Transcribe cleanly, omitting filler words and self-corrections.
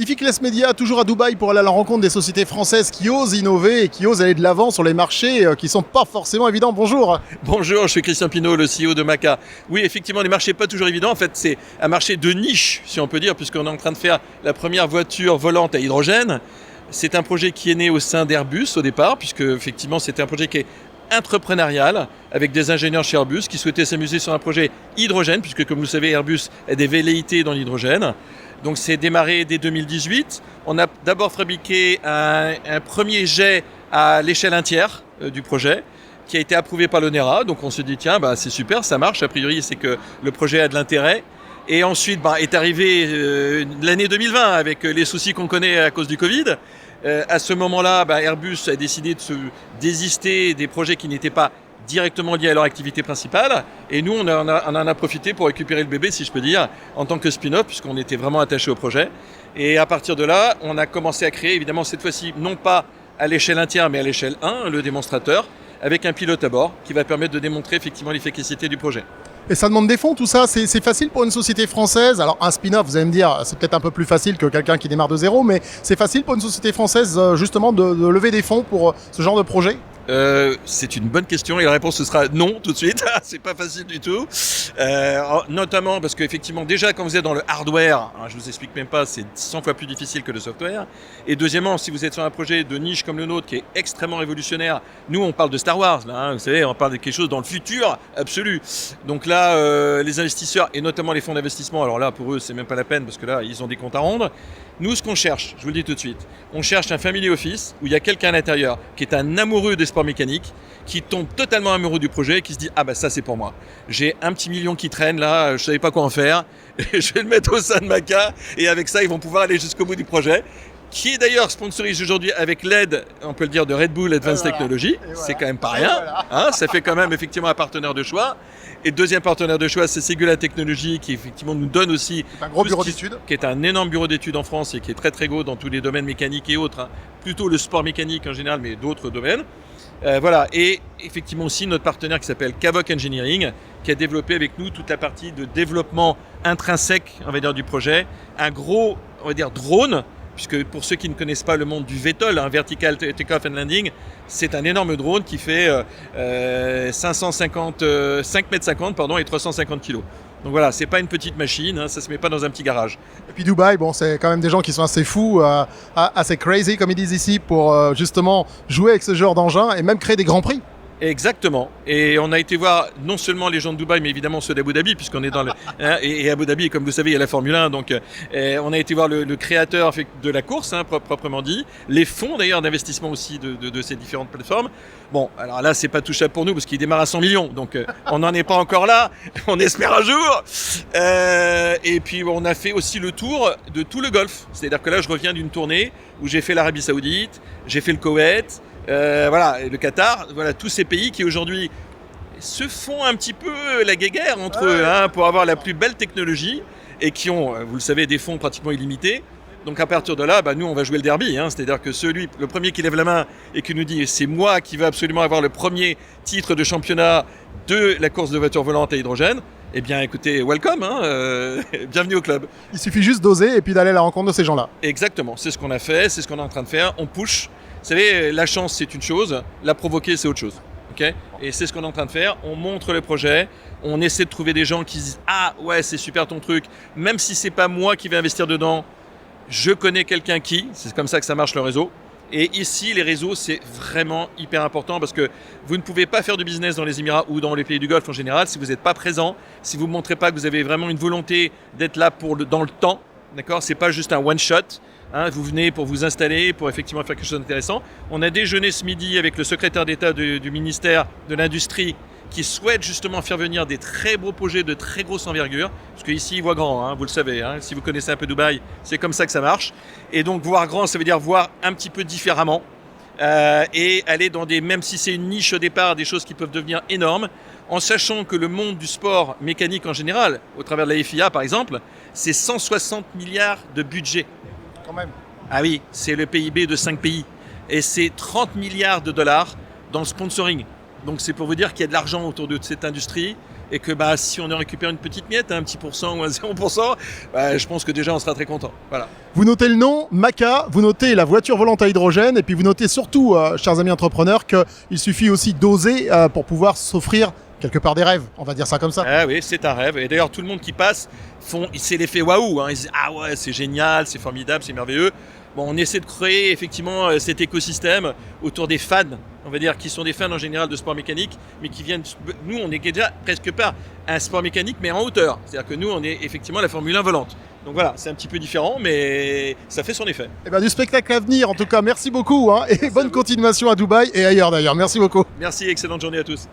Ificles Media, toujours à Dubaï pour aller à la rencontre des sociétés françaises qui osent innover et qui osent aller de l'avant sur les marchés qui ne sont pas forcément évidents. Bonjour. Bonjour, je suis Christian Pinault, le CEO de Maca. Oui, effectivement, les marchés pas toujours évidents. En fait, c'est un marché de niche, si on peut dire, puisqu'on est en train de faire la première voiture volante à hydrogène. C'est un projet qui est né au sein d'Airbus au départ, puisque effectivement, c'était un projet qui est entrepreneurial, avec des ingénieurs chez Airbus qui souhaitaient s'amuser sur un projet hydrogène, puisque comme vous le savez, Airbus a des velléités dans l'hydrogène. Donc c'est démarré dès 2018. On a d'abord fabriqué un premier jet à l'échelle 1/3 du projet, qui a été approuvé par l'ONERA. Donc on se dit, tiens, c'est super, ça marche. A priori, c'est que le projet a de l'intérêt. Et ensuite, est arrivé l'année 2020, avec les soucis qu'on connaît à cause du Covid. À ce moment-là, Airbus a décidé de se désister des projets qui n'étaient pas directement liés à leur activité principale. Et nous, on en a profité pour récupérer le bébé, si je peux dire, en tant que spin-off, puisqu'on était vraiment attachés au projet. Et à partir de là, on a commencé à créer, évidemment, cette fois-ci, non pas à l'échelle 1/3, mais à l'échelle 1, le démonstrateur, avec un pilote à bord, qui va permettre de démontrer effectivement l'efficacité du projet. Et ça demande des fonds, tout ça, c'est facile pour une société française. Alors un spin-off, vous allez me dire, c'est peut-être un peu plus facile que quelqu'un qui démarre de zéro, mais c'est facile pour une société française justement de lever des fonds pour ce genre de projet ? C'est une bonne question et la réponse ce sera non tout de suite. C'est pas facile du tout, notamment parce qu'effectivement déjà quand vous êtes dans le hardware, je vous explique même pas, c'est 100 fois plus difficile que le software. Et deuxièmement, si vous êtes sur un projet de niche comme le nôtre qui est extrêmement révolutionnaire, nous on parle de Star Wars là, vous savez, on parle de quelque chose dans le futur absolu. Donc là, les investisseurs et notamment les fonds d'investissement, alors là pour eux c'est même pas la peine parce que là ils ont des comptes à rendre. Nous, ce qu'on cherche, je vous le dis tout de suite, on cherche un family office où il y a quelqu'un à l'intérieur qui est un amoureux des sports mécaniques, qui tombe totalement amoureux du projet et qui se dit « Ah ça c'est pour moi. J'ai un petit million qui traîne là, je savais pas quoi en faire, et je vais le mettre au sein de Maca et avec ça ils vont pouvoir aller jusqu'au bout du projet. » Qui est d'ailleurs sponsorisé aujourd'hui avec l'aide, on peut le dire, de Red Bull Advanced Technology. C'est quand même pas rien. Ça fait quand même effectivement un partenaire de choix. Et deuxième partenaire de choix, c'est Segula Technologies qui effectivement nous donne aussi un gros bureau d'études, qui est un énorme bureau d'études en France et qui est très très gros dans tous les domaines mécaniques et autres. Plutôt le sport mécanique en général, mais d'autres domaines. Voilà. Et effectivement aussi notre partenaire qui s'appelle Kavok Engineering, qui a développé avec nous toute la partie de développement intrinsèque, on va dire, du projet. Un gros, on va dire, drone. Puisque pour ceux qui ne connaissent pas le monde du VTOL, Vertical Takeoff and Landing, c'est un énorme drone qui fait 5,50 m et 350 kg. Donc voilà, c'est pas une petite machine, ça se met pas dans un petit garage. Et puis Dubaï, c'est quand même des gens qui sont assez fous, assez crazy comme ils disent ici, pour justement jouer avec ce genre d'engin et même créer des grands prix. Exactement. Et on a été voir non seulement les gens de Dubaï, mais évidemment ceux d'Abu Dhabi, puisqu'on est dans le... et Abu Dhabi, comme vous savez, il y a la Formule 1. Donc on a été voir le créateur de la course, proprement dit. Les fonds d'ailleurs d'investissement aussi de ces différentes plateformes. Bon, alors là, c'est pas touchable pour nous, parce qu'il démarre à 100 millions. Donc on n'en est pas encore là. On espère un jour. Et puis on a fait aussi le tour de tout le Golfe. C'est-à-dire que là, je reviens d'une tournée où j'ai fait l'Arabie Saoudite, j'ai fait le Koweït, le Qatar, tous ces pays qui aujourd'hui se font un petit peu la guéguerre entre eux pour avoir la plus belle technologie et qui ont, vous le savez, des fonds pratiquement illimités. Donc à partir de là, nous on va jouer le derby, c'est-à-dire que le premier qui lève la main et qui nous dit c'est moi qui veux absolument avoir le premier titre de championnat de la course de voiture volante à hydrogène, eh bien écoutez, welcome, bienvenue au club. Il suffit juste d'oser et puis d'aller à la rencontre de ces gens-là. Exactement, c'est ce qu'on a fait, c'est ce qu'on est en train de faire, on push. Vous savez, la chance c'est une chose, la provoquer c'est autre chose. Okay, et c'est ce qu'on est en train de faire, on montre le projet, on essaie de trouver des gens qui disent « Ah ouais, c'est super ton truc, même si c'est pas moi qui vais investir dedans, je connais quelqu'un qui… » C'est comme ça que ça marche le réseau. Et ici, les réseaux, c'est vraiment hyper important parce que vous ne pouvez pas faire du business dans les Émirats ou dans les pays du Golfe en général si vous n'êtes pas présent, si vous ne montrez pas que vous avez vraiment une volonté d'être là dans le temps. D'accord, c'est pas juste un one-shot. Vous venez pour vous installer, pour effectivement faire quelque chose d'intéressant. On a déjeuné ce midi avec le secrétaire d'État du ministère de l'Industrie qui souhaite justement faire venir des très beaux projets de très grosse envergure. Parce qu'ici, ils voient grand, vous le savez. Si vous connaissez un peu Dubaï, c'est comme ça que ça marche. Et donc, voir grand, ça veut dire voir un petit peu différemment. Et aller dans même si c'est une niche au départ, des choses qui peuvent devenir énormes, en sachant que le monde du sport mécanique en général, au travers de la FIA par exemple, c'est 160 milliards de budget. Quand même. Ah oui, c'est le PIB de 5 pays. Et c'est 30 milliards de dollars dans le sponsoring. Donc c'est pour vous dire qu'il y a de l'argent autour de cette industrie. et que si on en récupère une petite miette, un petit pourcent ou un 0%, je pense que déjà on sera très content. Voilà. Vous notez le nom, Maca, vous notez la voiture volante à hydrogène, et puis vous notez surtout, chers amis entrepreneurs, qu'il suffit aussi d'oser pour pouvoir s'offrir quelque part des rêves, on va dire ça comme ça. Ah oui, c'est un rêve. Et d'ailleurs, tout le monde qui passe, c'est l'effet waouh. Ils disent ah ouais, c'est génial, c'est formidable, c'est merveilleux. Bon, on essaie de créer effectivement cet écosystème autour des fans, on va dire, qui sont des fans en général de sport mécanique, mais qui viennent. Nous, on est déjà presque pas un sport mécanique, mais en hauteur. C'est-à-dire que nous, on est effectivement la Formule 1 volante. Donc voilà, c'est un petit peu différent, mais ça fait son effet. Du spectacle à venir, en tout cas, merci beaucoup, et bonne continuation à Dubaï et ailleurs d'ailleurs. Merci beaucoup. Merci, excellente journée à tous.